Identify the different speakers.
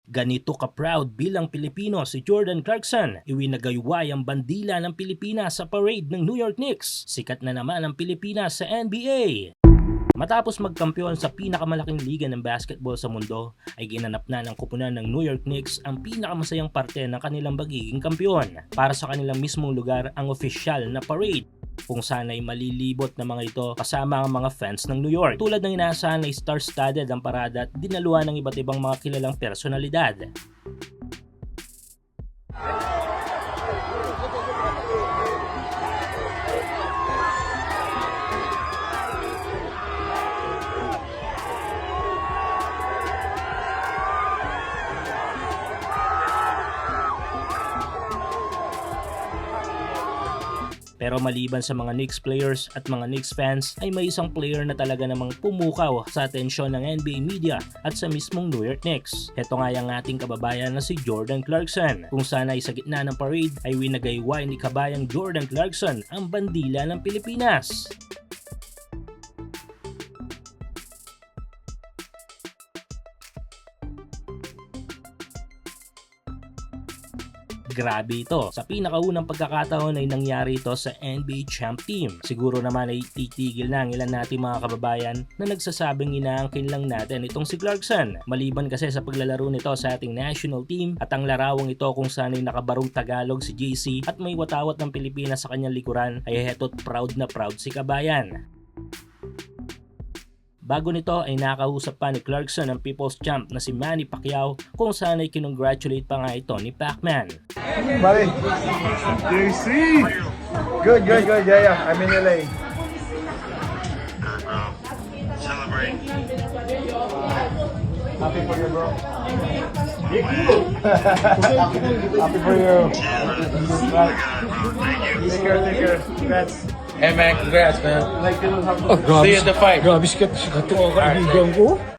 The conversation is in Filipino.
Speaker 1: Ganito ka-proud bilang Pilipino si Jordan Clarkson. Iwinagayway ang bandila ng Pilipinas sa parade ng New York Knicks. Sikat na naman ang Pilipinas sa NBA. Matapos magkampiyon sa pinakamalaking liga ng basketball sa mundo, ay ginanap na ng kupunan ng New York Knicks ang pinakamasayang parte ng kanilang pagiging kampiyon. Para sa kanilang mismong lugar ang opisyal na parade, kung saan ay malilibot na mga ito kasama ang mga fans ng New York. Tulad ng inaasahan ay star-studded ang parada at dinaluhan ng iba't ibang mga kilalang personalidad. Pero maliban sa mga Knicks players at mga Knicks fans, ay may isang player na talaga namang pumukaw sa atensyon ng NBA media at sa mismong New York Knicks. Ito nga yung ating kababayan na si Jordan Clarkson, kung sana ay sa gitna ng parade ay winagayway ni kabayang Jordan Clarkson ang bandila ng Pilipinas. Grabe ito. Sa pinakaunang pagkakataon ay nangyari ito sa NBA Champ Team. Siguro naman ay titigil na ang ilan nating mga kababayan na nagsasabing inaangkin lang natin itong si Clarkson. Maliban kasi sa paglalaro nito sa ating national team at ang larawang ito kung saan ay nakabarong Tagalog si JC at may watawat ng Pilipinas sa kanyang likuran ay heto't proud na proud si kabayan. Bago nito ay nakausap pa ni Clarkson ang People's Champ na si Manny Pacquiao kung saan ay kinongratulate pa nga ito ni Pacman.
Speaker 2: Buddy, JC! Good. Yeah. I'm in LA.
Speaker 3: Celebrate.
Speaker 2: Happy for you, bro. Happy for you. Take care. Congrats.
Speaker 4: Hey man, congrats man.
Speaker 2: Like,
Speaker 4: See you at the fight.
Speaker 5: Grabe sikat ito ang kaibigan ko.